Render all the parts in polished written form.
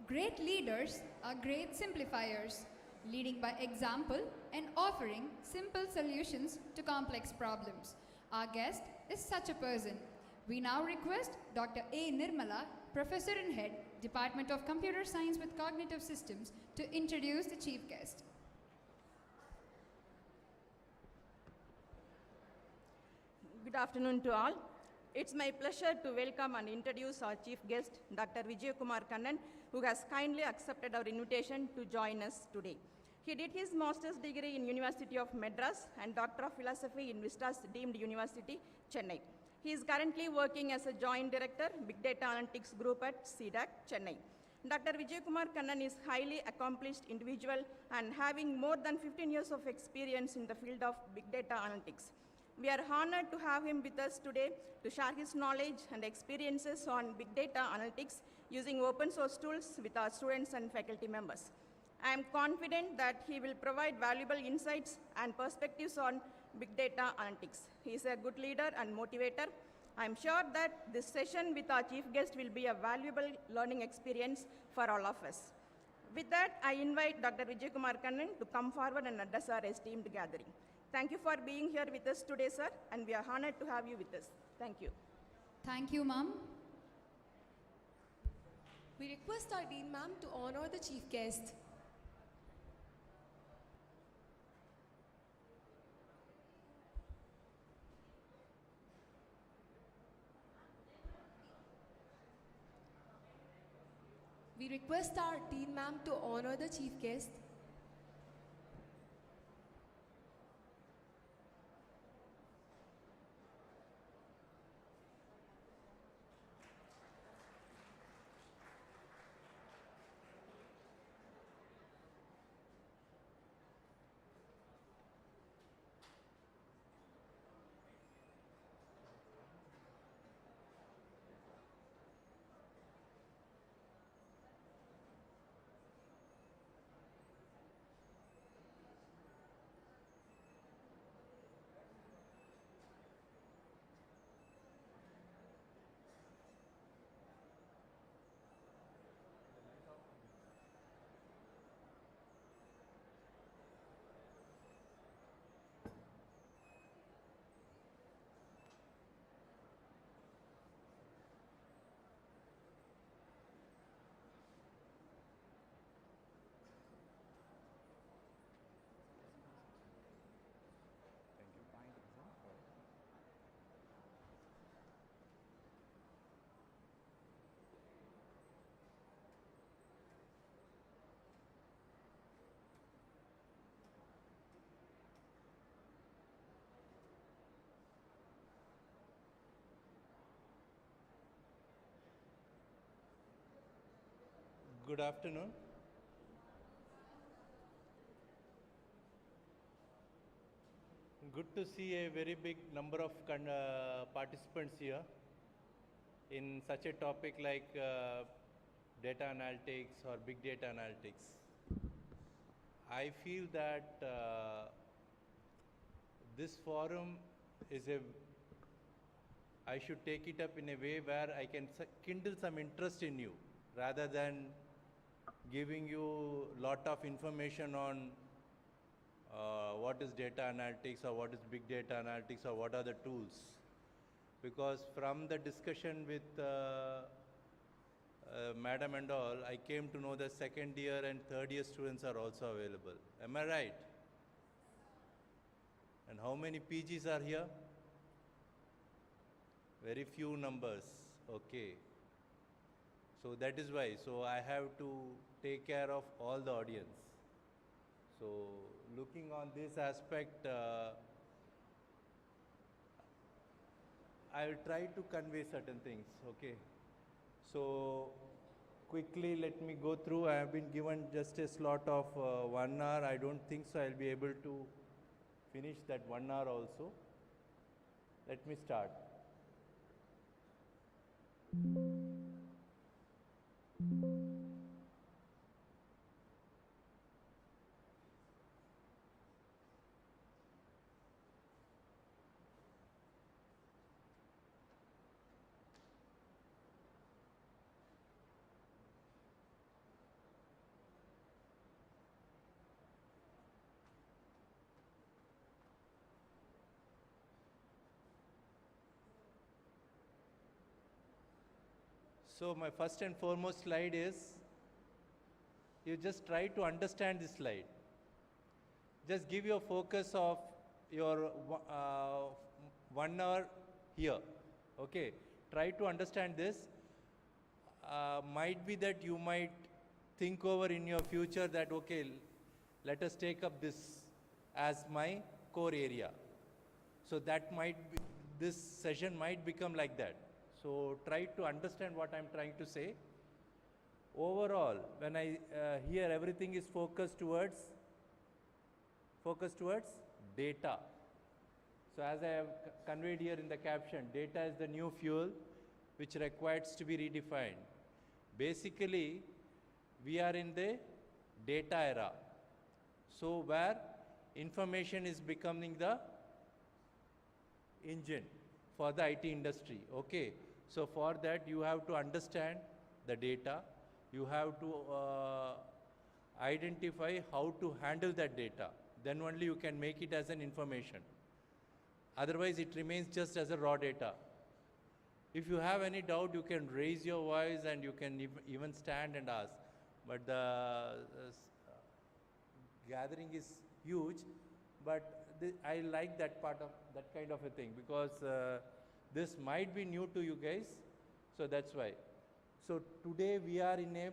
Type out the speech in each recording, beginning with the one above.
Great leaders are great simplifiers, leading by example and offering simple solutions to complex problems. Our guest is such a person. We now request Dr. A. Nirmala, Professor and Head, Department of Computer Science with Cognitive Systems, to introduce the chief guest. Good afternoon to all. It's my pleasure to welcome and introduce our chief guest, Dr. Kumar Kannan, who has kindly accepted our invitation to join us today. He did his master's degree in University of Madras and Doctor of Philosophy in Vistas Deemed University, Chennai. He is currently working as a Joint Director, Big Data Analytics Group at CDAC, Chennai. Dr. Kumar Kannan is a highly accomplished individual and having more than 15 years of experience in the field of Big Data Analytics. We are honored to have him with us today to share his knowledge and experiences on big data analytics using open source tools with our students and faculty members. I am confident that he will provide valuable insights and perspectives on big data analytics. He is a good leader and motivator. I am sure that this session with our chief guest will be a valuable learning experience for all of us. With that, I invite Dr. Kumar Kannan to come forward and address our esteemed gathering. Thank you for being here with us today, sir, and we are honored to have you with us. Thank you. Thank you, ma'am. We request our Dean ma'am to honor the chief guest. We request our Dean ma'am to honor the chief guest. Good afternoon. Good to see a very big number of participants here in such a topic like data analytics or big data analytics. I feel that this forum is I should take it up in a way where I can kindle some interest in you rather than giving you a lot of information on what is data analytics or what is big data analytics or what are the tools. Because from the discussion with madam and all, I came to know that second year and third year students are also available. Am I right? And how many PGs are here? Very few numbers. Okay. So that is why. So I have to take care of all the audience. So looking on this aspect, I will try to convey certain things. Okay. So quickly let me go through. I have been given just a slot of 1 hour. I don't think so I'll be able to finish that 1 hour also. Let me start. So my first and foremost slide is, you just try to understand this slide. Just give your focus of your 1 hour here, okay? Try to understand this. Might be that you might think over in your future that, okay, let us take up this as my core area. So that might be, this session might become like that. So try to understand what I'm trying to say. Overall, when I hear everything is focused towards data. So as I have conveyed here in the caption, data is the new fuel which requires to be redefined. Basically, we are in the data era. So where information is becoming the engine for the IT industry, okay? So for that, you have to understand the data. You have to identify how to handle that data. Then only you can make it as an information. Otherwise, it remains just as a raw data. If you have any doubt, you can raise your voice and you can even stand and ask. But the gathering is huge, but I like that part of that kind of a thing, because this might be new to you guys, so that's why. So today we are in a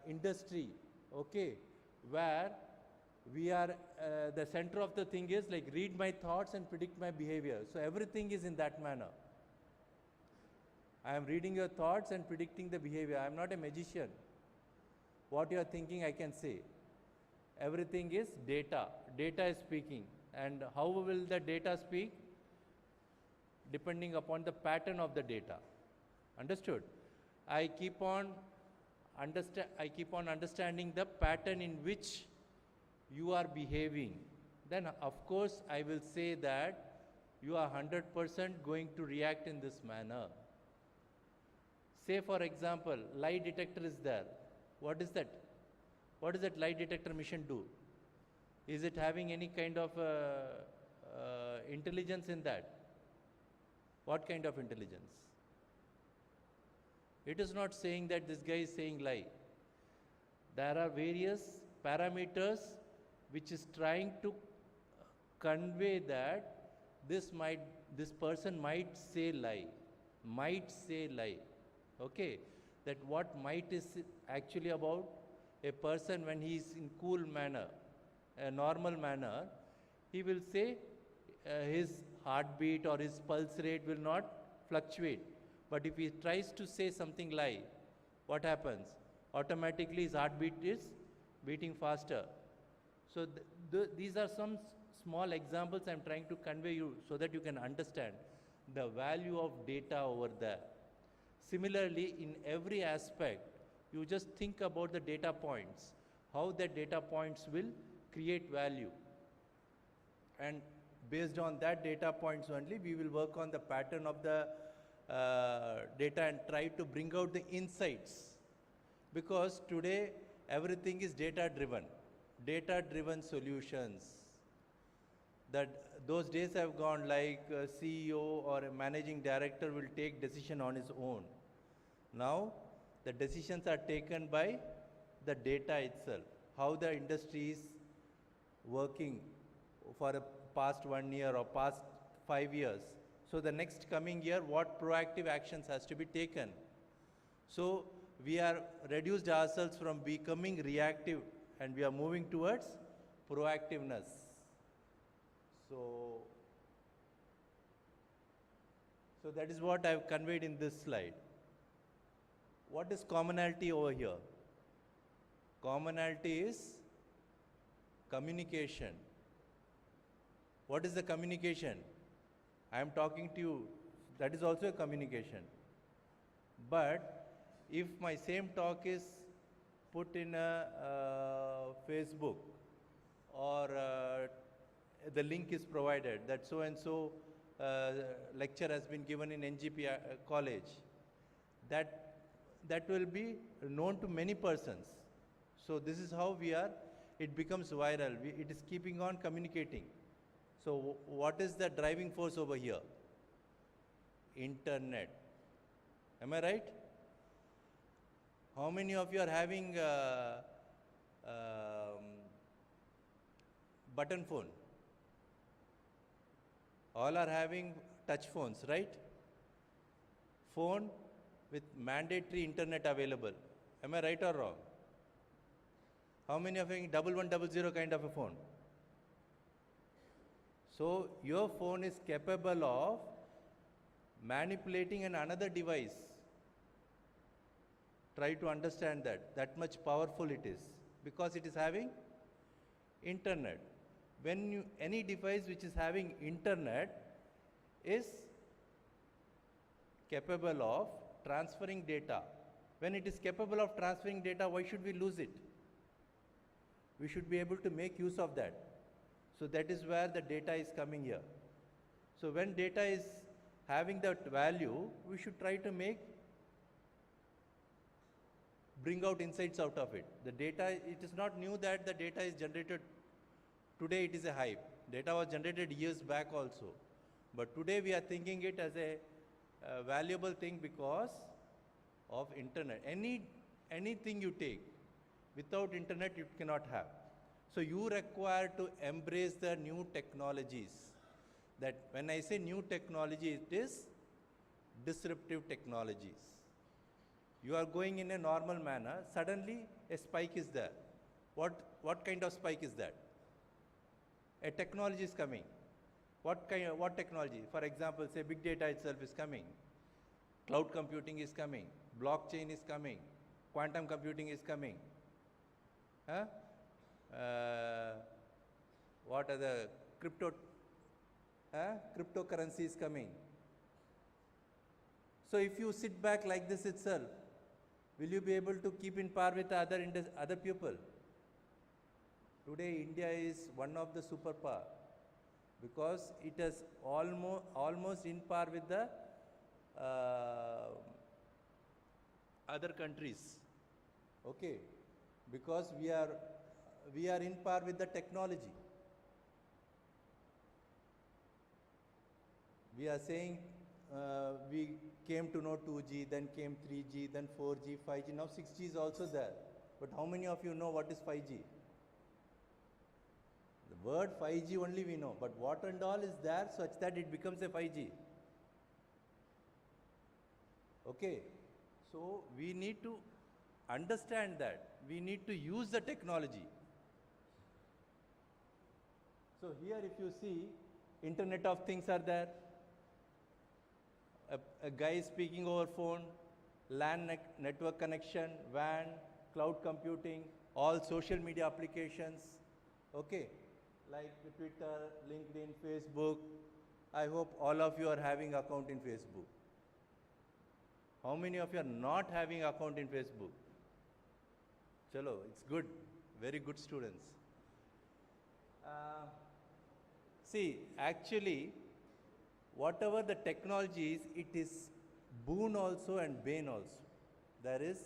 industry, okay, where we are, the center of the thing is like read my thoughts and predict my behavior. So everything is in that manner. I am reading your thoughts and predicting the behavior. I am not a magician. What you are thinking, I can say. Everything is data. Data is speaking. And how will the data speak? Depending upon the pattern of the data. Understood? I keep on understanding the pattern in which you are behaving. Then, of course, I will say that you are 100% going to react in this manner. Say, for example, lie detector is there. What is that? What does that lie detector machine do? Is it having any kind of intelligence in that? What kind of intelligence? It is not saying that this guy is saying lie. There are various parameters which is trying to convey that this person might say lie. Okay? That what might is actually about a person when he is in cool manner, a normal manner, he will say his heartbeat or his pulse rate will not fluctuate. But if he tries to say something lie, what happens? Automatically his heartbeat is beating faster. So these are some small examples I'm trying to convey you so that you can understand the value of data over there. Similarly, in every aspect, you just think about the data points, how the data points will create value. And based on that data points only, we will work on the pattern of the data and try to bring out the insights. Because today, everything is data-driven solutions. Those days have gone, like a CEO or a managing director will take decision on his own. Now, the decisions are taken by the data itself, how the industry is working for the past 1 year or past 5 years. So the next coming year, what proactive actions has to be taken? So we are reduced ourselves from becoming reactive and we are moving towards proactiveness. So that is what I have conveyed in this slide. What is commonality over here? Commonality is communication. What is the communication? I am talking to you, that is also a communication. But if my same talk is put in a Facebook or the link is provided that so and so lecture has been given in N.G.P college, that will be known to many persons. So this is how it becomes viral. It is keeping on communicating. So what is the driving force over here? Internet. Am I right? How many of you are having um, button phone? All are having touch phones, right? Phone with mandatory internet available. Am I right or wrong? How many are having 1100 kind of a phone? So your phone is capable of manipulating another device. Try to understand that. That much powerful it is. Because it is having internet. When any device which is having internet is capable of transferring data. When it is capable of transferring data, why should we lose it? We should be able to make use of that. So that is where the data is coming here. So when data is having that value, we should try to bring out insights out of it. The data, it is not new that the data is generated today, it is a hype. Data was generated years back also. But today we are thinking it as a valuable thing because of internet. Anything you take, without internet you cannot have. So you require to embrace the new technologies. That when I say new technology, it is disruptive technologies. You are going in a normal manner, suddenly a spike is there. What kind of spike is that? A technology is coming. What technology? For example, say big data itself is coming. Cloud computing is coming. Blockchain is coming. Quantum computing is coming. Huh? What are the cryptocurrency is coming. So if you sit back like this itself, will you be able to keep in par with other people? Today India is one of the superpower because it is almost in par with the other countries. Okay, because we are in par with the technology. We are saying we came to know 2G, then came 3G, then 4G, 5G, now 6G is also there. But how many of you know what is 5G? The word 5G only we know, but what and all is there such that it becomes a 5G? Okay, so we need to understand that. We need to use the technology. So here if you see, Internet of Things are there. A guy is speaking over phone, LAN network connection, WAN, cloud computing, all social media applications, okay, like Twitter, LinkedIn, Facebook. I hope all of you are having account in Facebook. How many of you are not having account in Facebook? Chalo, it's good, very good students. See, actually, whatever the technology is, it is boon also and bane also. There is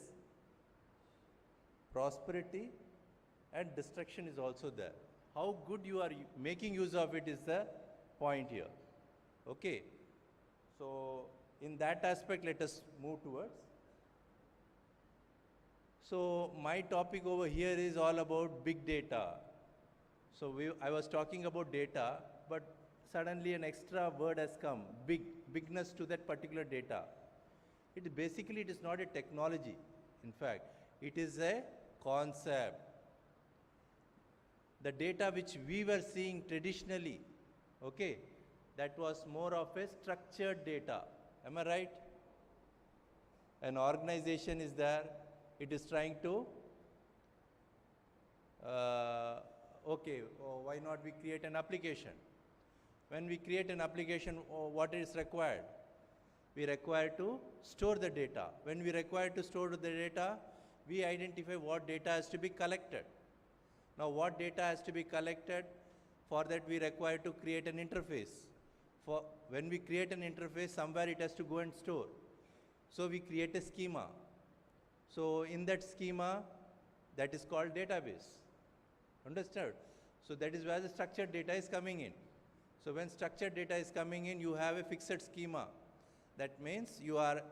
prosperity and destruction is also there. How good you are making use of it is the point here. Okay. So, in that aspect, let us move towards. So, my topic over here is all about big data. So, I was talking about data, but suddenly an extra word has come, bigness to that particular data. It is not a technology, in fact, it is a concept. The data which we were seeing traditionally, okay, that was more of a structured data. Am I right? An organization is there, it is trying to, why not we create an application? When we create an application, what is required? We require to store the data. When we require to store the data, we identify what data has to be collected. Now, what data has to be collected? For that, we require to create an interface. When we create an interface, somewhere it has to go and store. So, we create a schema. So, in that schema, that is called database. Understood? So, that is where the structured data is coming in. So, when structured data is coming in, you have a fixed schema. That means you are,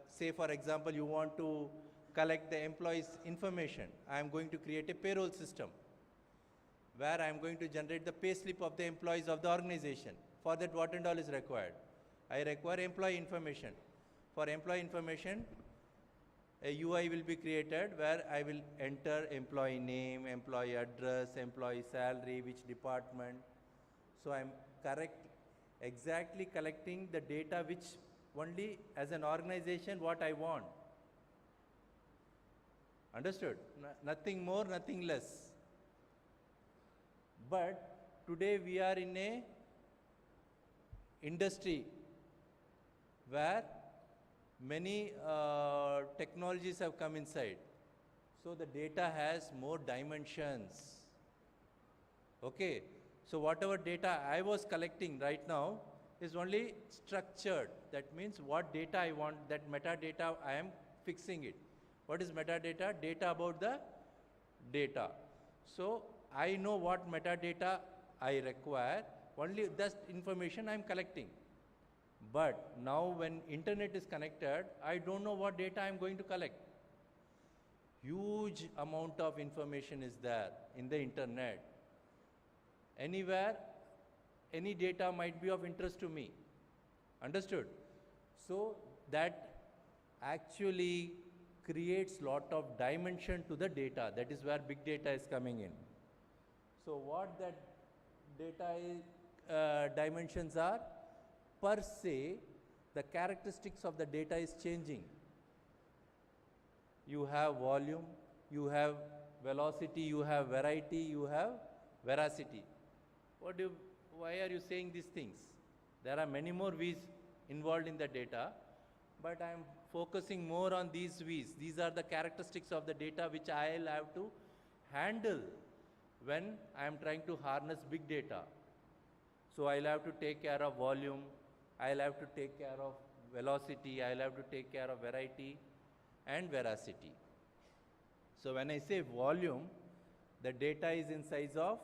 say for example, you want to collect the employees' information. I am going to create a payroll system where I am going to generate the pay slip of the employees of the organization. For that, what and all is required? I require employee information. For employee information, a UI will be created where I will enter employee name, employee address, employee salary, which department. So I'm exactly collecting the data which only as an organization what I want. Understood? Nothing more, nothing less. But today we are in a industry where many technologies have come inside. So the data has more dimensions. Okay. So whatever data I was collecting right now is only structured. That means what data I want, that metadata, I am fixing it. What is metadata? Data about the data. So I know what metadata I require, only that information I am collecting. But now when internet is connected, I don't know what data I am going to collect. Huge amount of information is there in the internet. Anywhere, any data might be of interest to me. Understood? So that actually creates lot of dimension to the data. That is where big data is coming in. So what that data dimensions are, per se, the characteristics of the data is changing. You have volume, you have velocity, you have variety, you have veracity. Why are you saying these things? There are many more V's involved in the data, but I am focusing more on these V's. These are the characteristics of the data which I will have to handle when I am trying to harness big data. So I will have to take care of volume, I will have to take care of velocity, I will have to take care of variety and veracity. So when I say volume, the data is in size of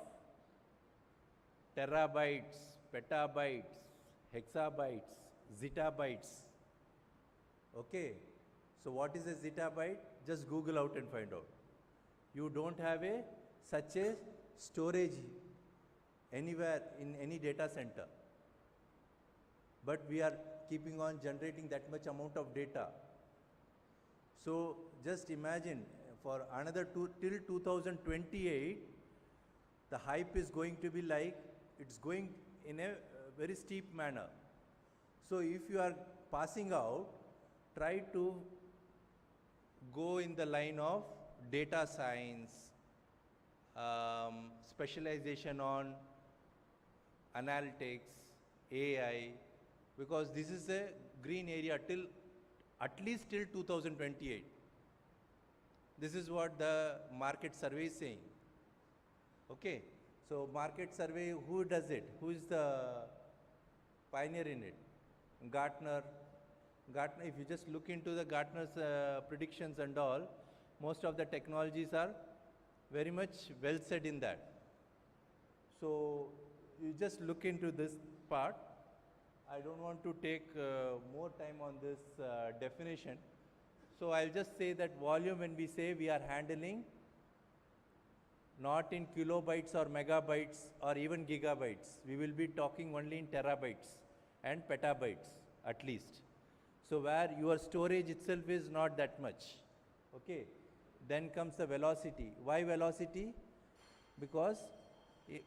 terabytes, petabytes, hexabytes, zettabytes. Okay. So what is a zettabyte? Just Google out and find out. You don't have such a storage anywhere in any data center. But we are keeping on generating that much amount of data. So just imagine for another till 2028, the hype is going to be like, it's going in a very steep manner. So if you are passing out, try to go in the line of data science, specialization on analytics, AI, because this is a green area till at least till 2028. This is what the market survey is saying. Okay. So market survey, who does it? Who is the pioneer in it? Gartner. Gartner, if you just look into the Gartner's predictions and all, most of the technologies are very much well said in that. So you just look into this part. I don't want to take more time on this definition. So I'll just say that volume, when we say we are handling not in kilobytes or megabytes or even gigabytes, we will be talking only in terabytes and petabytes at least. So where your storage itself is not that much. Okay. Then comes the velocity. Why velocity? Because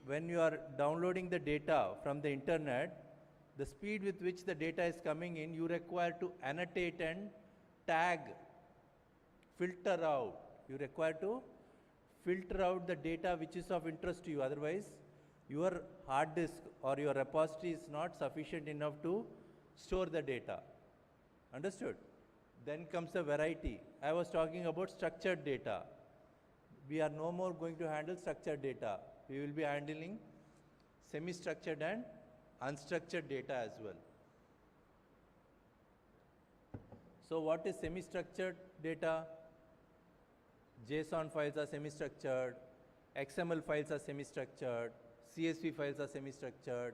when you are downloading the data from the internet, the speed with which the data is coming in, you require to annotate and tag, filter out. You require to filter out the data which is of interest to you. Otherwise, your hard disk or your repository is not sufficient enough to store the data. Understood? Then comes the variety. I was talking about structured data. We are no more going to handle structured data. We will be handling semi-structured and unstructured data as well. So what is semi-structured data? JSON files are semi-structured, XML files are semi-structured, CSV files are semi-structured,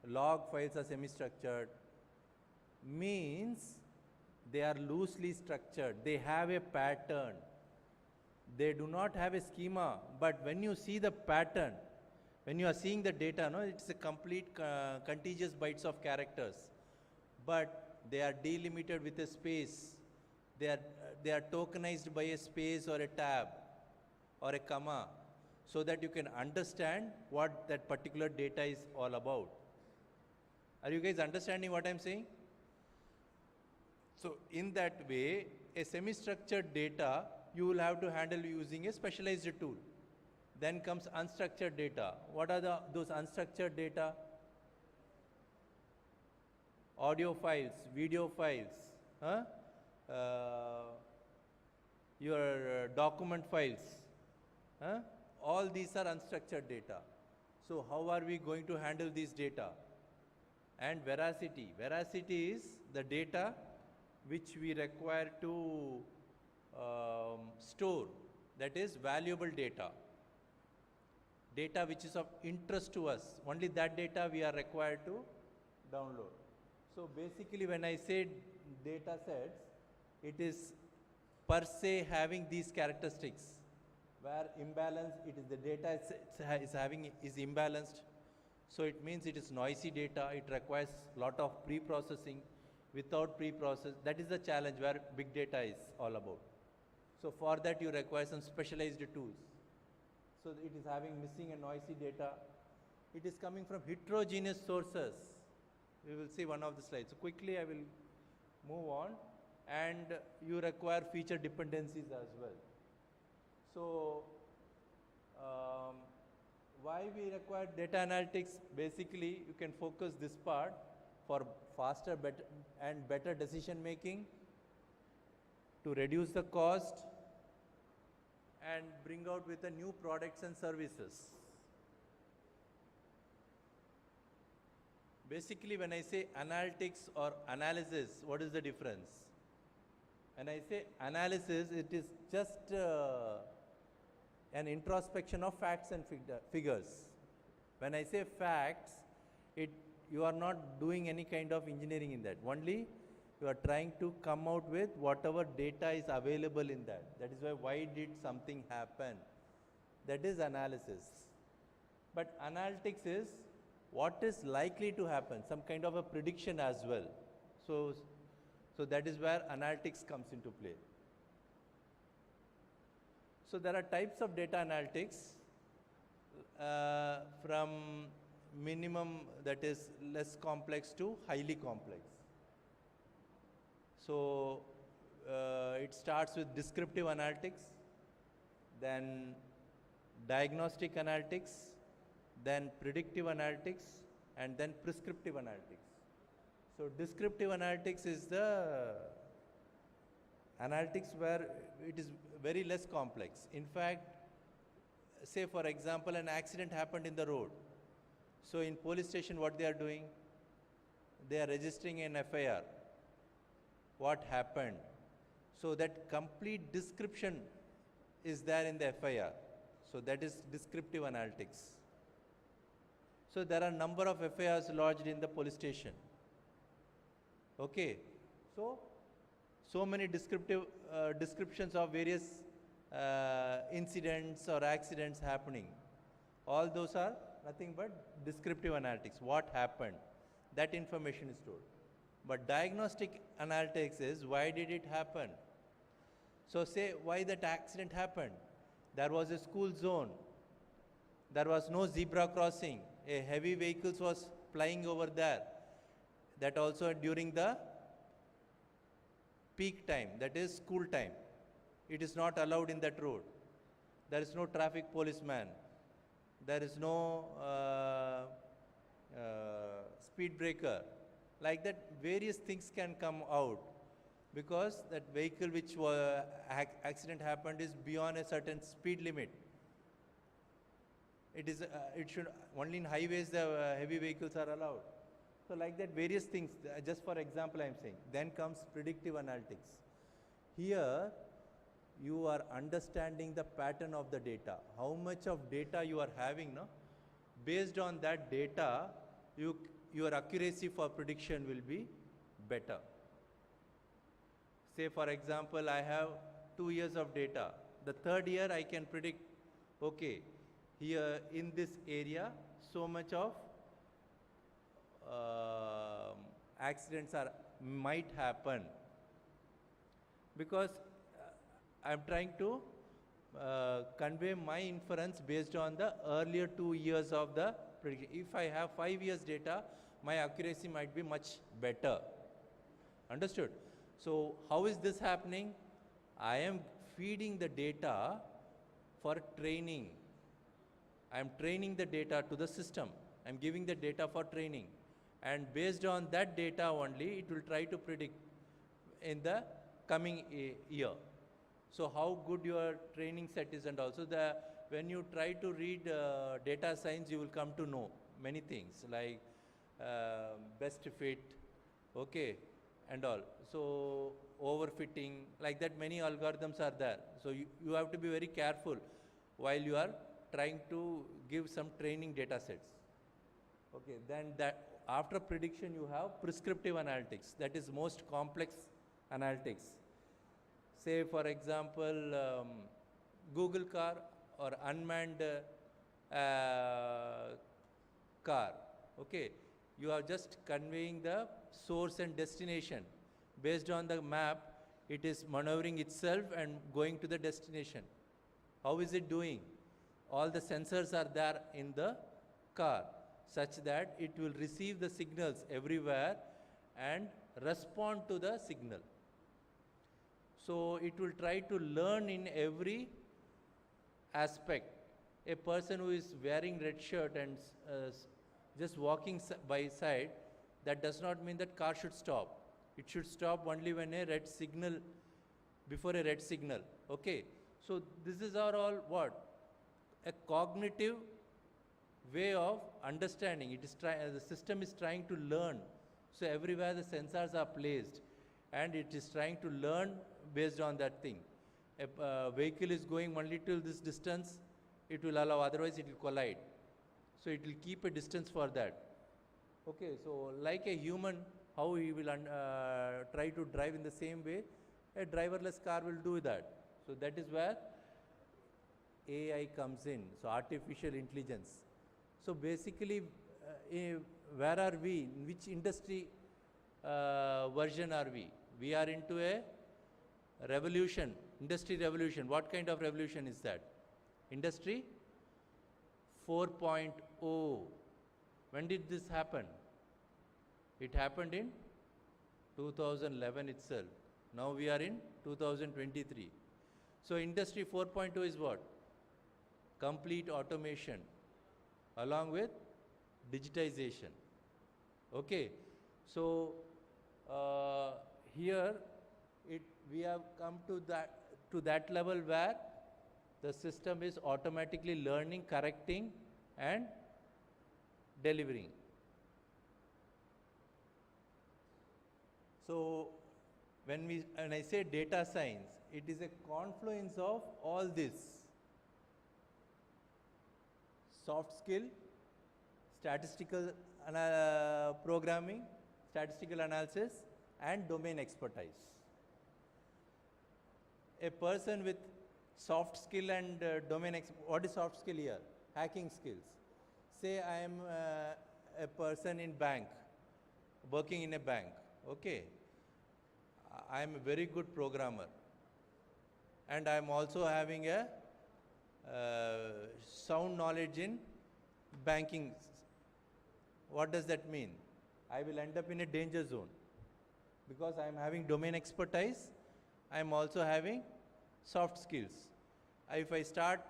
log files are semi-structured. Means they are loosely structured. They have a pattern. They do not have a schema, but when you see the pattern, when you are seeing the data, no, it's a complete contiguous bytes of characters, but they are delimited with a space. They are tokenized by a space or a tab or a comma, so that you can understand what that particular data is all about. Are you guys understanding what I'm saying? So in that way, a semi-structured data you will have to handle using a specialized tool. Then comes unstructured data. What are those unstructured data? Audio files, video files, your document files. All these are unstructured data. So how are we going to handle these data? And veracity. Veracity is the data which we require to store. That is valuable data. Data which is of interest to us. Only that data we are required to download. So basically when I say data sets, it is per se having these characteristics. Where imbalance, it is the data is imbalanced. So it means it is noisy data. It requires lot of pre-processing. Without pre-process, that is the challenge where big data is all about. So for that you require some specialized tools. So it is having missing and noisy data. It is coming from heterogeneous sources. We will see one of the slides. So quickly I will move on. And you require feature dependencies as well. So why we require data analytics? Basically you can focus this part for faster and better decision making, to reduce the cost and bring out with the new products and services. Basically when I say analytics or analysis, what is the difference? When I say analysis, it is just an introspection of facts and figures. When I say facts, you are not doing any kind of engineering in that. Only you are trying to come out with whatever data is available in that. That is why did something happen? That is analysis. But analytics is what is likely to happen, some kind of a prediction as well. So that is where analytics comes into play. So there are types of data analytics from minimum, that is less complex, to highly complex. So it starts with descriptive analytics, then diagnostic analytics, then predictive analytics, and then prescriptive analytics. So descriptive analytics is the analytics where it is very less complex. In fact, say for example an accident happened in the road. So in police station what they are doing? They are registering an FIR. What happened? So that complete description is there in the FIR. So that is descriptive analytics. So there are number of FIRs lodged in the police station. Okay. So many descriptive descriptions of various incidents or accidents happening. All those are nothing but descriptive analytics. What happened? That information is stored. But diagnostic analytics is why did it happen? So say why that accident happened. There was a school zone. There was no zebra crossing. A heavy vehicle was flying over there. That also during the peak time, that is school time. It is not allowed in that road. There is no traffic policeman. There is no speed breaker. Like that, various things can come out because that vehicle which accident happened is beyond a certain speed limit. It should only in highways the heavy vehicles are allowed. So like that, various things. Just for example, I am saying. Then comes predictive analytics. Here, you are understanding the pattern of the data. How much of data you are having, no? Based on that data, your accuracy for prediction will be better. Say for example, I have 2 years of data. The third year I can predict, okay, here in this area, so much of accidents might happen, because I'm trying to convey my inference based on the earlier 2 years of the prediction. If I have 5 years data, my accuracy might be much better. Understood? So how is this happening? I am feeding the data for training. I am training the data to the system. I am giving the data for training. And based on that data only, it will try to predict in the coming year. So how good your training set is, and also when you try to read data science, you will come to know many things like best fit, okay, and all. So overfitting, like that many algorithms are there. So you have to be very careful while you are trying to give some training data sets. Okay, then that after prediction you have prescriptive analytics. That is most complex analytics. Say for example, Google car or unmanned car. Okay, you are just conveying the source and destination. Based on the map, it is maneuvering itself and going to the destination. How is it doing? All the sensors are there in the car, such that it will receive the signals everywhere and respond to the signal. So it will try to learn in every aspect. A person who is wearing red shirt and just walking by side, that does not mean that car should stop. It should stop only when a red signal, before a red signal. Okay. So this is all what? A cognitive way of understanding. It is the system is trying to learn. So everywhere the sensors are placed, and it is trying to learn based on that thing. A vehicle is going only till this distance, it will allow, otherwise it will collide. So it will keep a distance for that. Okay, so like a human, how he will try to drive in the same way, a driverless car will do that. So that is where AI comes in, so artificial intelligence. So basically, where are we? In which industry version are we? We are into a revolution, industry revolution. What kind of revolution is that? Industry 4.0. When did this happen? It happened in 2011 itself. Now we are in 2023. So industry 4.0 is what? Complete automation along with digitization. Okay. So here we have come to that level where the system is automatically learning, correcting and delivering. So when I say data science, it is a confluence of all this: soft skill, statistical programming, statistical analysis, and domain expertise. A person with soft skill and what is soft skill here? Hacking skills. Say I am a person in bank, working in a bank. Okay, I am a very good programmer, and I am also having a sound knowledge in banking. What does that mean? I will end up in a danger zone, because I am having domain expertise, I am also having soft skills. If I start,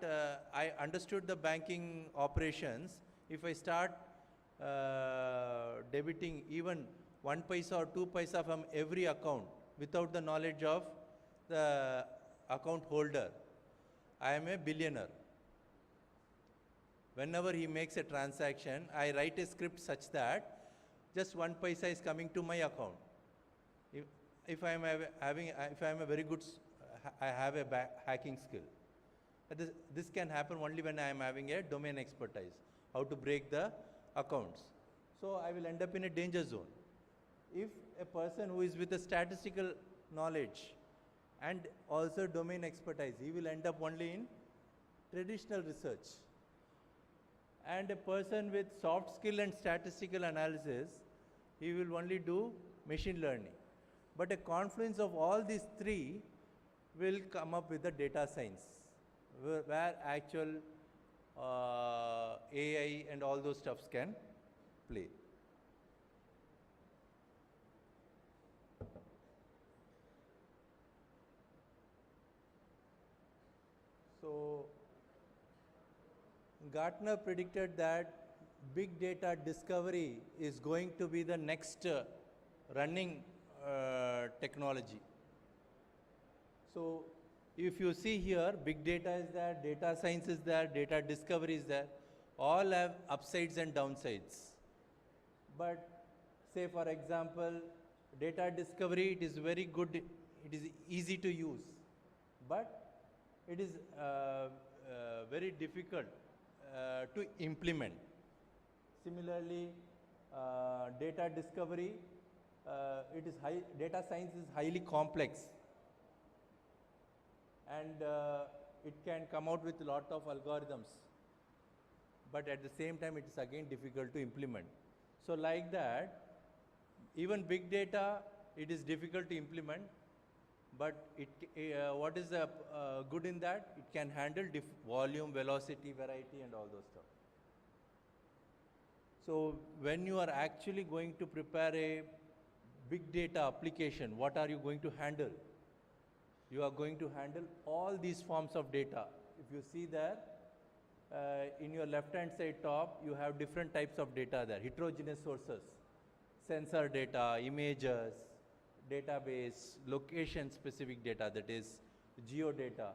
I understood the banking operations. If I start debiting even 1 paisa or 2 paisa from every account without the knowledge of the account holder, I am a billionaire. Whenever he makes a transaction, I write a script such that just 1 paisa is coming to my account. If I am a very good, I have a hacking skill. This can happen only when I am having a domain expertise, how to break the accounts. So I will end up in a danger zone. If a person who is with a statistical knowledge and also domain expertise. He will end up only in traditional research. And a person with soft skill and statistical analysis, he will only do machine learning. But a confluence of all these three will come up with the data science, where actual AI and all those stuffs can play. So Gartner predicted that big data discovery is going to be the next running technology. So if you see here, big data is there, data science is there, data discovery is there, all have upsides and downsides. But say for example, data discovery, it is very good, it is easy to use, but it is very difficult to implement. Similarly, data discovery, data science is highly complex, and it can come out with a lot of algorithms, but at the same time it is again difficult to implement. So like that, even big data, it is difficult to implement, but what is the good in that? It can handle volume, velocity, variety and all those stuff. So when you are actually going to prepare a big data application, what are you going to handle? You are going to handle all these forms of data. If you see there, in your left hand side top, you have different types of data there, heterogeneous sources, sensor data, images, database, location specific data, that is geo data,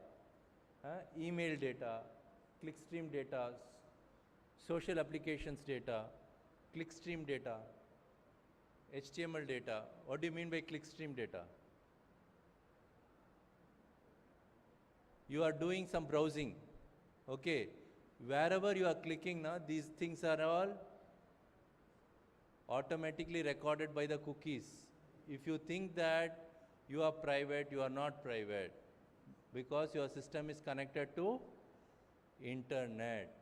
email data, clickstream data, social applications data, clickstream data, HTML data. What do you mean by clickstream data? You are doing some browsing, okay? Wherever you are clicking now, these things are all automatically recorded by the cookies. If you think that you are private, you are not private, because your system is connected to internet.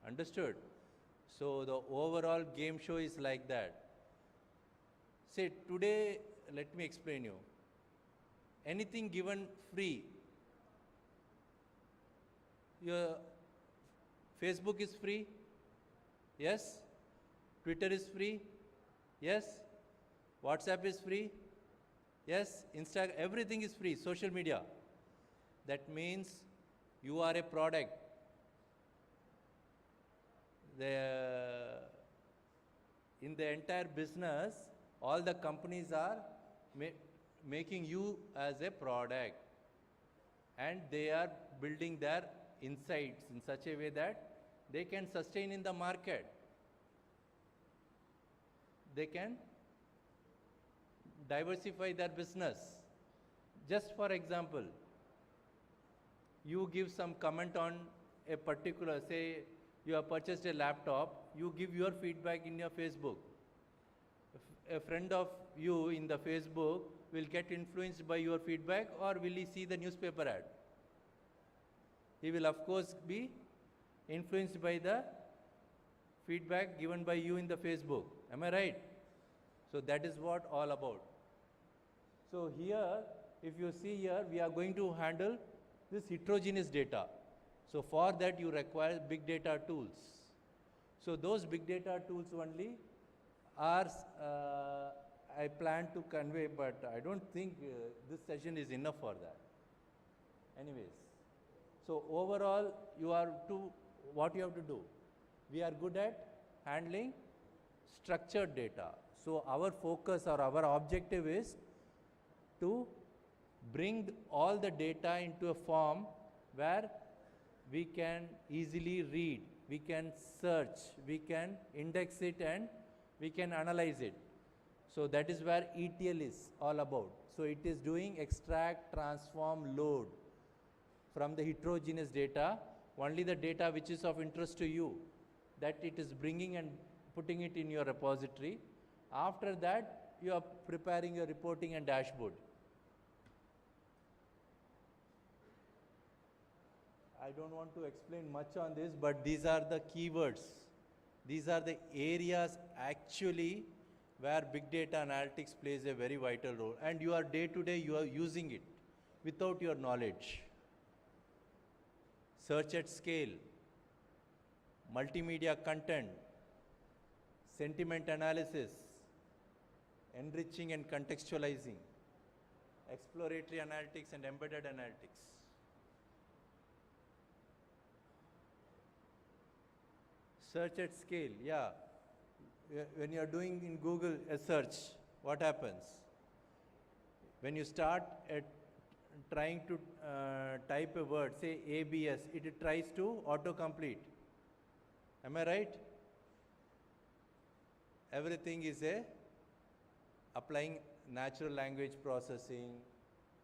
Understood? So the overall game show is like that. Say today, let me explain you. Anything given free, your Facebook is free, yes? Twitter is free, yes? WhatsApp is free, yes? Instagram, everything is free, social media. That means you are a product. In the entire business, all the companies are making you as a product, and they are building their insights in such a way that they can sustain in the market. They can diversify their business. Just for example, you give some comment on a particular, say you have purchased a laptop, you give your feedback in your Facebook. A friend of you in the Facebook will get influenced by your feedback, or will he see the newspaper ad? He will of course be influenced by the feedback given by you in the Facebook. Am I right? So that is what all about. So here, if you see here, we are going to handle this heterogeneous data. So for that you require big data tools. So those big data tools only are I plan to convey, but I don't think this session is enough for that. Anyways, so overall what you have to do? We are good at handling structured data. So our focus or our objective is to bring all the data into a form where we can easily read, we can search, we can index it, and we can analyze it. So that is where ETL is all about. So it is doing extract, transform, load from the heterogeneous data, only the data which is of interest to you, that it is bringing and putting it in your repository. After that, you are preparing your reporting and dashboard. I don't want to explain much on this, but these are the keywords. These are the areas actually where big data analytics plays a very vital role. And you are day to day, you are using it without your knowledge. Search at scale, multimedia content, sentiment analysis, enriching and contextualizing, exploratory analytics and embedded analytics. Search at scale, yeah. When you are doing in Google a search, what happens? When you start at trying to type a word, say ABS, it tries to autocomplete. Am I right? Everything is applying natural language processing,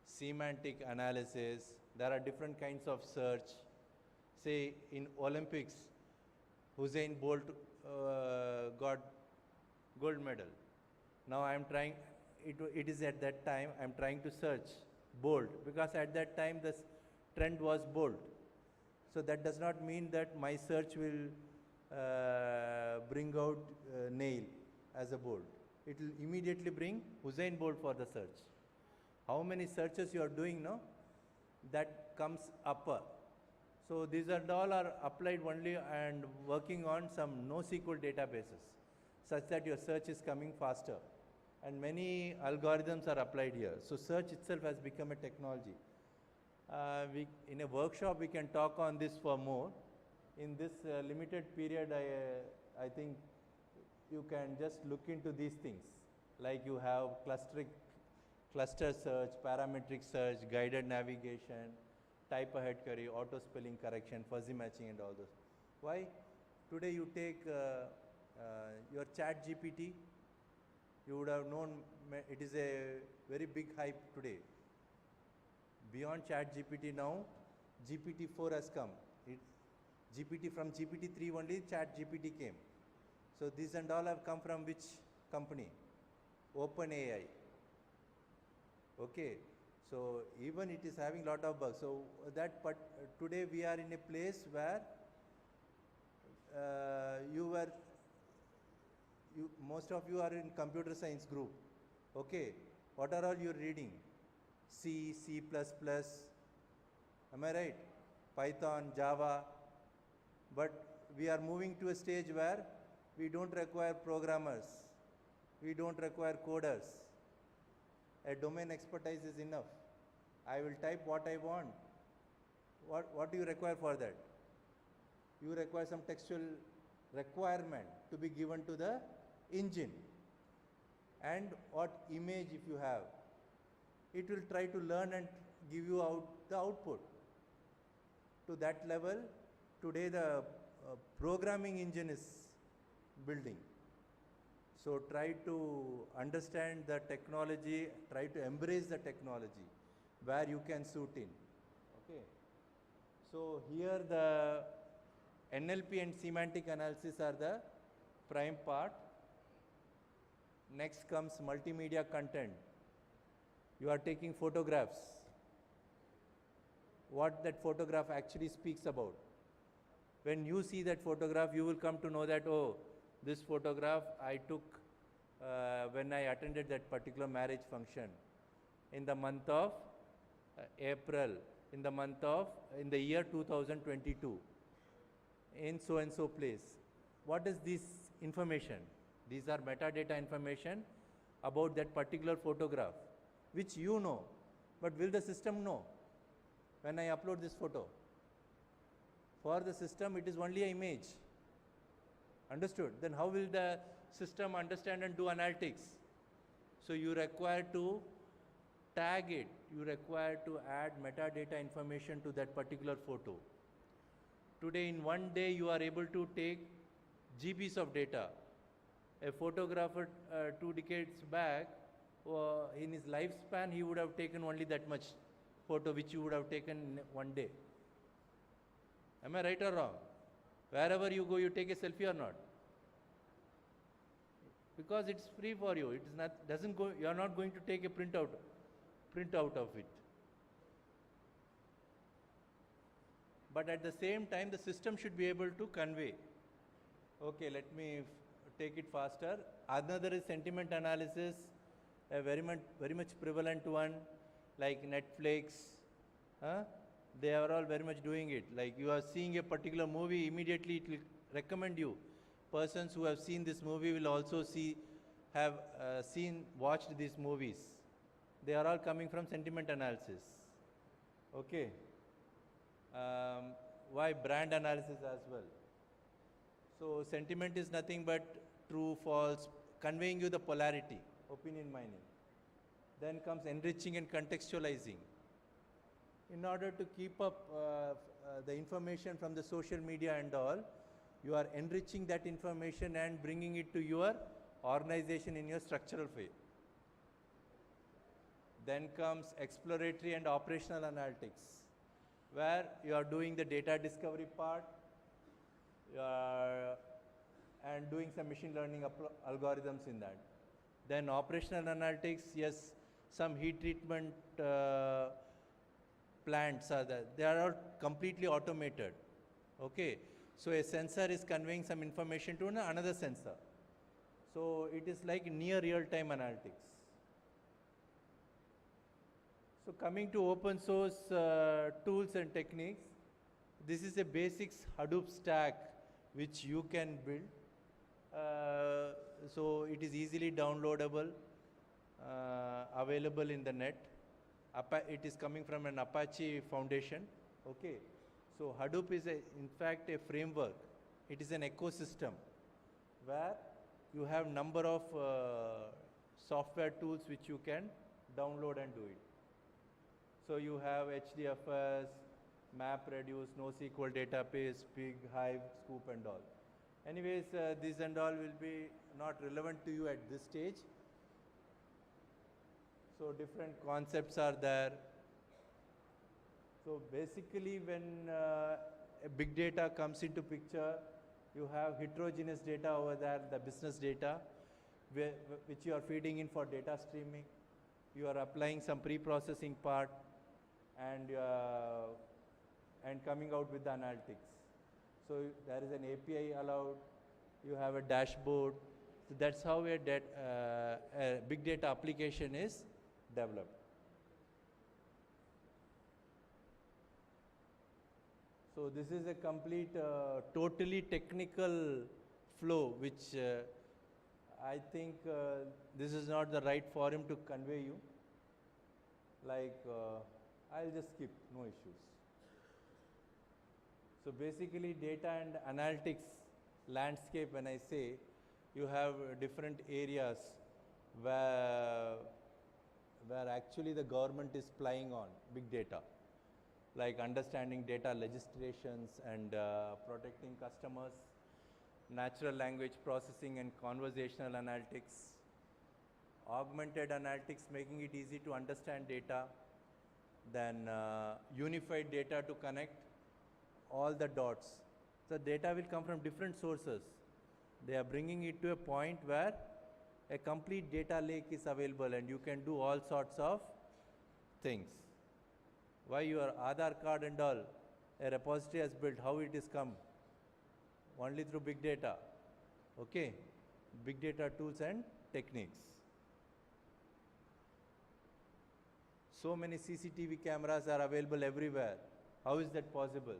semantic analysis. There are different kinds of search. Say in Olympics, Usain Bolt got gold medal. Now I am trying, it is at that time, I am trying to search Bolt, because at that time the trend was Bolt. So that does not mean that my search will bring out nail as a Bolt. It will immediately bring Usain Bolt for the search. How many searches you are doing now? That comes upper. So these are all are applied only and working on some NoSQL databases, such that your search is coming faster. And many algorithms are applied here. So search itself has become a technology. In a workshop, we can talk on this for more. In this limited period, I think you can just look into these things. Like you have cluster search, parametric search, guided navigation, type ahead query, auto spelling correction, fuzzy matching and all those. Why? Today you take your Chat.GPT, you would have known it is a very big hype today. Beyond Chat.GPT now, GPT-4 has come. From GPT-3 only Chat.GPT came. So these and all have come from which company? OpenAI. Okay. So even it is having lot of bugs. So that, but today we are in a place where most of you are in computer science group. Okay. What are all you reading? C, C++, am I right? Python, Java. But we are moving to a stage where we don't require programmers. We don't require coders. A domain expertise is enough. I will type what I want. What do you require for that? You require some textual requirement to be given to the engine. And what image if you have. It will try to learn and give you the output. To that level, today the programming engine is building. So try to understand the technology, try to embrace the technology where you can suit in. Okay. So here the NLP and semantic analysis are the prime part. Next comes multimedia content. You are taking photographs. What that photograph actually speaks about. When you see that photograph, you will come to know that, oh, this photograph I took when I attended that particular marriage function in the month of April, in the year 2022, in so and so place. What is this information? These are metadata information about that particular photograph, which you know, but will the system know when I upload this photo? For the system, it is only an image. Understood? Then how will the system understand and do analytics? So you require to tag it. You require to add metadata information to that particular photo. Today, in one day, you are able to take GBs of data. A photographer 2 decades back, in his lifespan, he would have taken only that much photo, which you would have taken in one day. Am I right or wrong? Wherever you go, you take a selfie or not? Because it's free for you. It is not, doesn't go, you are not going to take a print out of it. but at the same time, the system should be able to convey. Okay, let me take it faster. Another is sentiment analysis, a very much prevalent one, like Netflix. They are all very much doing it. Like you are seeing a particular movie, immediately it will recommend you. Persons who have seen this movie will also have watched these movies. They are all coming from sentiment analysis. Okay. Why brand analysis as well? So sentiment is nothing but true, false, conveying you the polarity, opinion mining. Then comes enriching and contextualizing. In order to keep up the information from the social media and all, you are enriching that information and bringing it to your organization in your structural way. Then comes exploratory and operational analytics, where you are doing the data discovery part, and doing some machine learning algorithms in that. Then operational analytics, yes, some heat treatment plants are there. They are all completely automated. Okay, so a sensor is conveying some information to another sensor. So it is like near real-time analytics. So coming to open source tools and techniques, this is a basics Hadoop stack which you can build. So it is easily downloadable, available in the net. It is coming from an Apache foundation. Okay, so Hadoop is in fact a framework. It is an ecosystem where you have number of software tools which you can download and do it. So you have HDFS, MapReduce, NoSQL database, Pig, Hive, Scoop and all. Anyways, this and all will be not relevant to you at this stage. So different concepts are there. So basically when a big data comes into picture, you have heterogeneous data over there, the business data, which you are feeding in for data streaming. You are applying some pre-processing part and coming out with the analytics. So there is an API allowed, you have a dashboard. So that's how a big data application is developed. So this is a complete, totally technical flow, which I think this is not the right forum to convey you. Like, I'll just skip, no issues. So basically data and analytics landscape, when I say, you have different areas where actually the government is playing on big data, like understanding data legislations and protecting customers, natural language processing and conversational analytics, augmented analytics, making it easy to understand data, then unified data to connect all the dots. So data will come from different sources. They are bringing it to a point where a complete data lake is available and you can do all sorts of things. Why your Aadhaar card and all, a repository has built, how it is come? Only through big data. Okay, big data tools and techniques. So many CCTV cameras are available everywhere. How is that possible?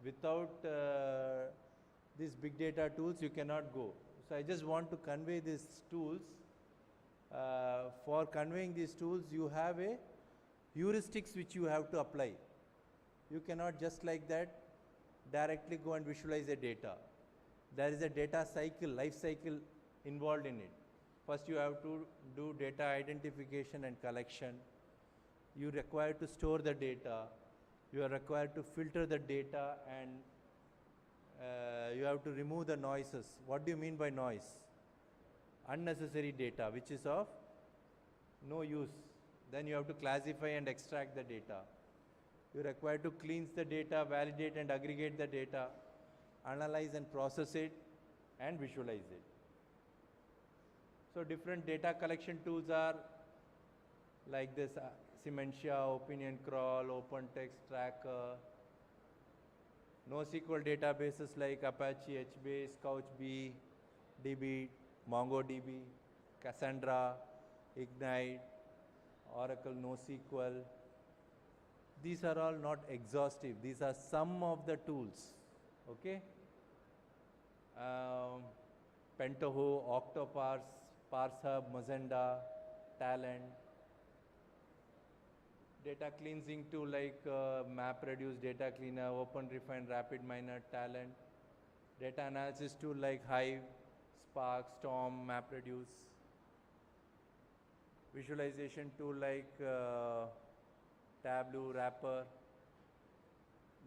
Without these big data tools, you cannot go. So I just want to convey these tools. For conveying these tools, you have a heuristics which you have to apply. You cannot just like that directly go and visualize the data. There is a data cycle, life cycle involved in it. First you have to do data identification and collection. You require to store the data. You are required to filter the data and you have to remove the noises. What do you mean by noise? Unnecessary data which is of no use. Then you have to classify and extract the data. You are required to cleanse the data, validate and aggregate the data, analyze and process it and visualize it. So different data collection tools are like this Sementia, Opinion Crawl, OpenText Tracker, NoSQL databases like Apache, HBase, CouchB, DB, MongoDB, Cassandra, Ignite, Oracle NoSQL. These are all not exhaustive. These are some of the tools. Okay? Pentaho, Octoparse, ParseHub, Mazenda, Talent. Data cleansing tool like MapReduce, Data Cleaner, OpenRefine, RapidMiner, Talent. Data analysis tool like Hive, Spark, Storm, MapReduce. Visualization tool like Tableau, Wrapper.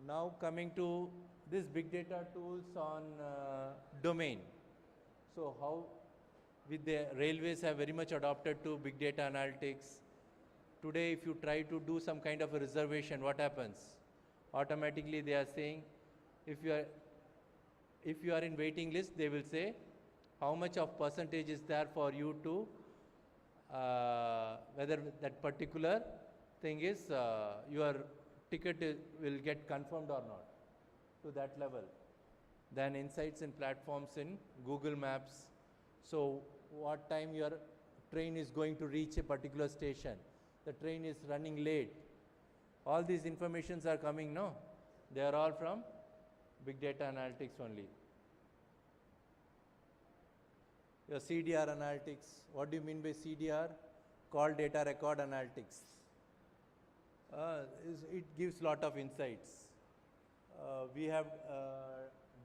Now coming to this big data tools on domain. So how with the railways have very much adopted to big data analytics. Today if you try to do some kind of a reservation, what happens? Automatically they are saying if you are in waiting list, they will say how much of percentage is there for you to whether that particular thing is your ticket will get confirmed or not, to that level. Then insights and platforms in Google Maps. So what time your train is going to reach a particular station, the train is running late. All these informations are coming now. They are all from big data analytics only. Your CDR analytics. What do you mean by CDR? Call data record analytics. It gives lot of insights. We have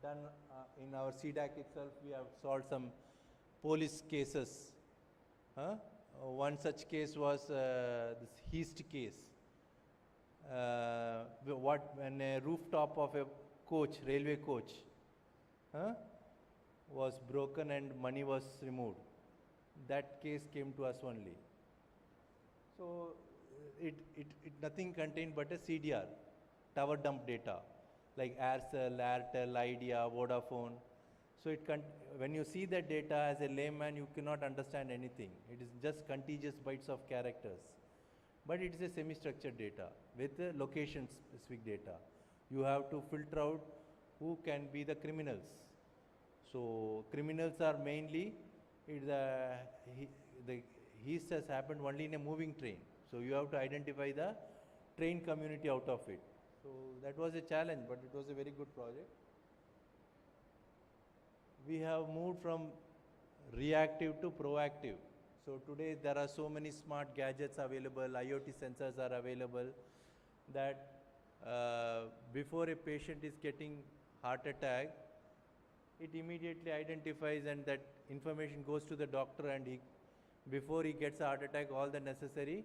done in our CDAC itself, we have solved some police cases. One such case was this Heast case. When a rooftop of a coach, railway coach, was broken and money was removed. That case came to us only. So it nothing contained but a CDR, tower dump data, like Aircel, Airtel, Idea, Vodafone. So when you see that data as a layman, you cannot understand anything. It is just contiguous bytes of characters. But it is a semi-structured data with location-specific data. You have to filter out who can be the criminals. So criminals are mainly, the heist has happened only in a moving train. So you have to identify the train community out of it. So that was a challenge, but it was a very good project. We have moved from reactive to proactive. So today there are so many smart gadgets available, IoT sensors are available, that before a patient is getting heart attack, it immediately identifies and that information goes to the doctor, and before he gets a heart attack, all the necessary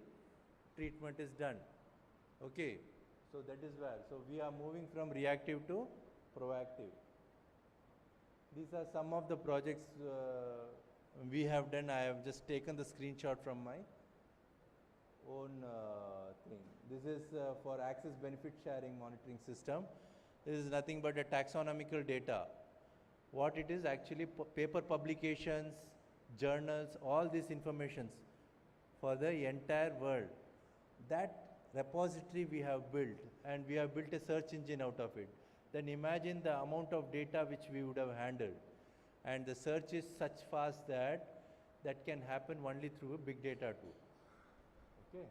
treatment is done. Okay, so that is where. So we are moving from reactive to proactive. These are some of the projects we have done. I have just taken the screenshot from my own thing. This is for access benefit sharing monitoring system. This is nothing but a taxonomical data. What it is actually paper publications, journals, all these informations for the entire world. That repository we have built, and we have built a search engine out of it. Then imagine the amount of data which we would have handled. And the search is such fast that can happen only through a big data tool. Okay.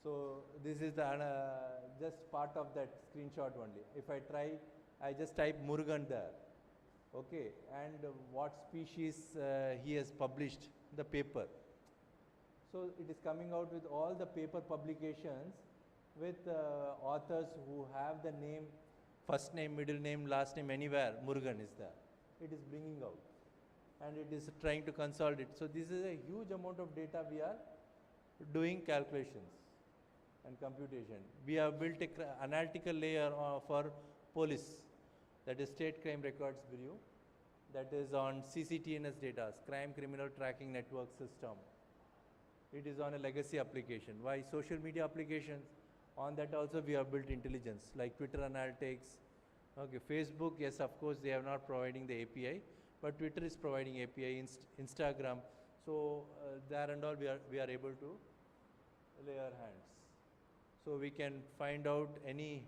So this is the just part of that screenshot only. If I try, I just type Murugan there. Okay, and what species he has published, the paper. So it is coming out with all the paper publications with authors who have the name, first name, middle name, last name, anywhere, Murugan is there. It is bringing out. And it is trying to consolidate. So this is a huge amount of data we are doing calculations and computation. We have built an analytical layer for police, that is State Crime Records Bureau, that is on CCTNS data, Crime Criminal Tracking Network System. It is on a legacy application. Why? Social media applications, on that also we have built intelligence, like Twitter analytics. Okay, Facebook, yes, of course, they are not providing the API, but Twitter is providing API, Instagram. So there and all we are able to lay our hands. So we can find out any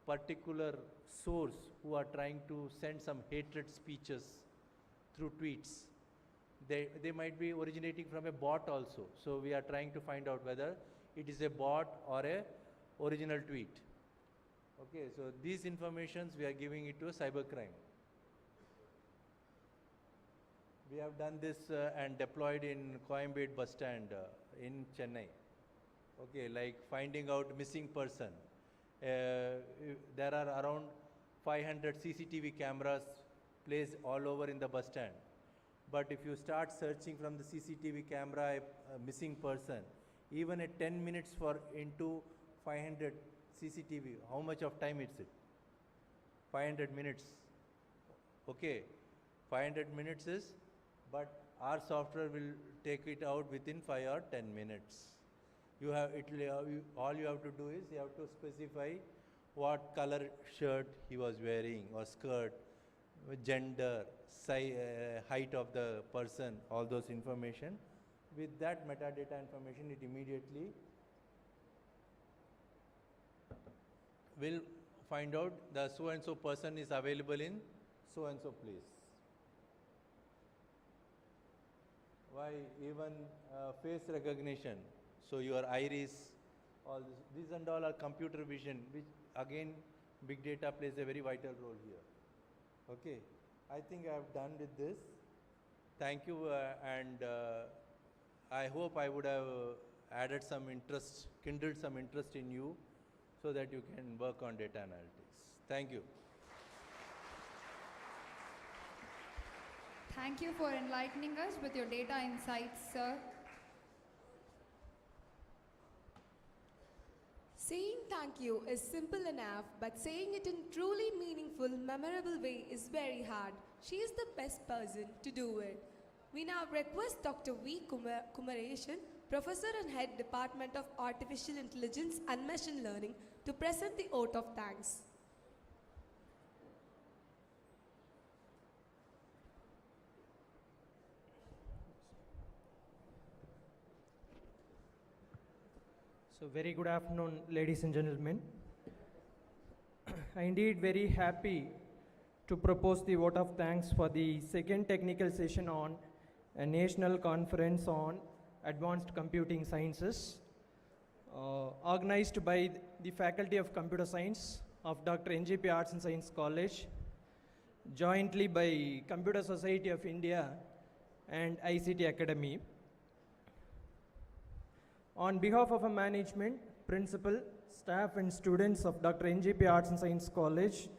particular source who are trying to send some hatred speeches through tweets. They might be originating from a bot also. So we are trying to find out whether it is a bot or a original tweet. Okay, so these informations we are giving it to a cybercrime. We have done this and deployed in Coimbatore bus stand in Chennai. Okay, like finding out missing person. There are around 500 CCTV cameras placed all over in the bus stand. But if you start searching from the CCTV camera a missing person, even at 10 minutes for into 500 CCTV, how much of time is it? 500 minutes. Okay, 500 minutes is, but our software will take it out within 5 or 10 minutes. You have it. All you have to do is you have to specify what color shirt he was wearing or skirt, gender, size, height of the person, all those information. With that metadata information, it immediately will find out the so and so person is available in so and so place. Why even face recognition? So your iris, all this, these and all are computer vision, which again big data plays a very vital role here. Okay, I think I have done with this. Thank you, and I hope I would have added some interest, kindled some interest in you, so that you can work on data analytics. Thank you. Thank you for enlightening us with your data insights, sir. Saying thank you is simple enough, but saying it in truly meaningful, memorable way is very hard. She is the best person to do it. We now request Dr. V. Kumaresan, Professor and Head Department of Artificial Intelligence and Machine Learning, to present the oath of thanks. So very good afternoon, ladies and gentlemen. I am indeed very happy to propose the vote of thanks for the second technical session on a national conference on advanced computing sciences, organized by the Faculty of Computer Science of Dr.N.G.P Arts and Science College, jointly by Computer Society of India and ICT Academy. On behalf of a management, principal, staff and students of Dr.N.G.P Arts and Science College,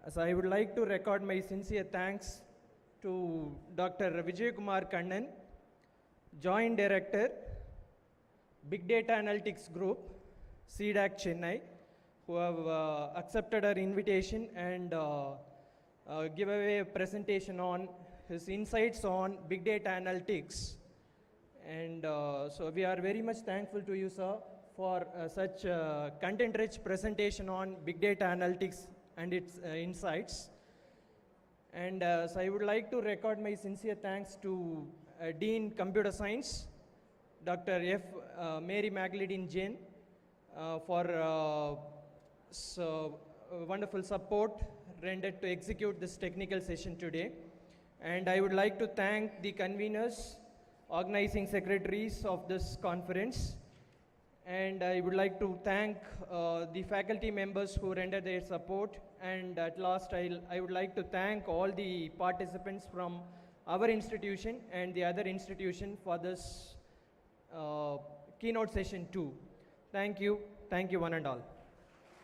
as I would like to record my sincere thanks to Dr. Vijayakumar Kannan, Joint Director, Big Data Analytics Group, CDAC Chennai, who have accepted our invitation and give away a presentation on his insights on big data analytics. And so we are very much thankful to you, sir, for such content-rich presentation on big data analytics and its insights. And so I would like to record my sincere thanks to Dean Computer Science, Dr. F. Mary Magdalene Jain, for wonderful support rendered to execute this technical session today. And I would like to thank the conveners, organizing secretaries of this conference, and I would like to thank the faculty members who rendered their support, and at last I would like to thank all the participants from our institution and the other institution for this keynote session too. Thank you one and all.